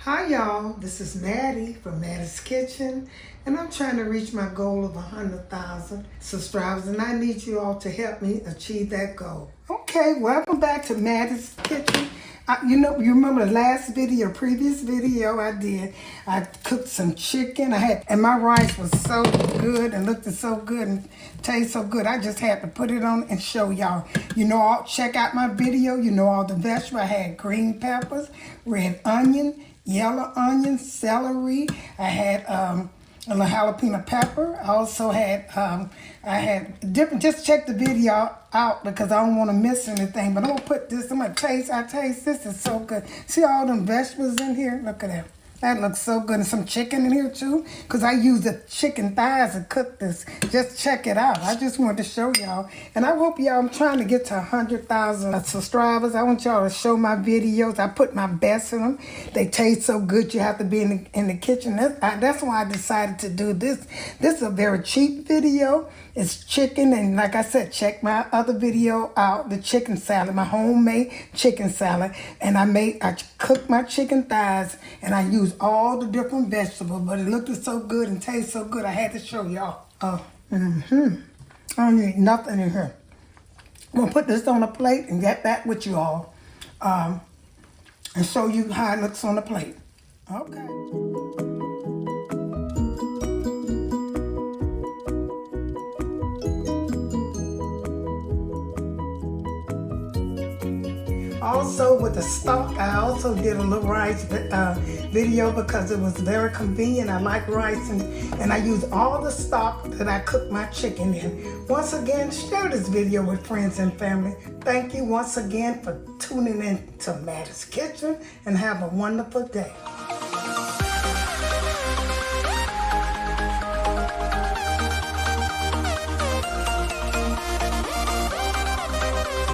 Hi y'all, this is Mattie from Mattie's Kitchen, and I'm trying to reach my goal of 100,000 subscribers, and I need you all to help me achieve that goal. Okay, welcome back to Mattie's Kitchen. You remember the last video, previous video I did, I cooked some chicken. And my rice was so good and looked so good and tasted so good. I just had to put it on and show y'all. Check out my video. All the vegetables. I had green peppers, red onion, yellow onion, celery. I had a little jalapeno pepper. I also had, I had different, just check the video out because I don't want to miss anything. But I'm going to put this, I'm going to taste, this is so good. See all them vegetables in here? Look at that. That looks so good. And some chicken in here too, because I use the chicken thighs to cook this. Just check it out. I just wanted to show y'all. And I hope y'all, I'm trying to get to 100,000 subscribers. I want y'all to show my videos. I put my best in them. They taste so good. You have to be in the kitchen. That's why I decided to do this. This is a very cheap video. It's chicken, and like I said, check my other video out, the chicken salad, my homemade chicken salad. And I cooked my chicken thighs, and I used all the different vegetables, but it looked so good and tastes so good, I had to show y'all. I don't need nothing in here. I'm gonna put this on a plate and get back with you all, and show you how it looks on the plate. Okay. Also with the stock, I also did a little rice video because it was very convenient. I like rice and I use all the stock that I cook my chicken in. Once again, share this video with friends and family. Thank you once again for tuning in to Mattie's Kitchen and have a wonderful day.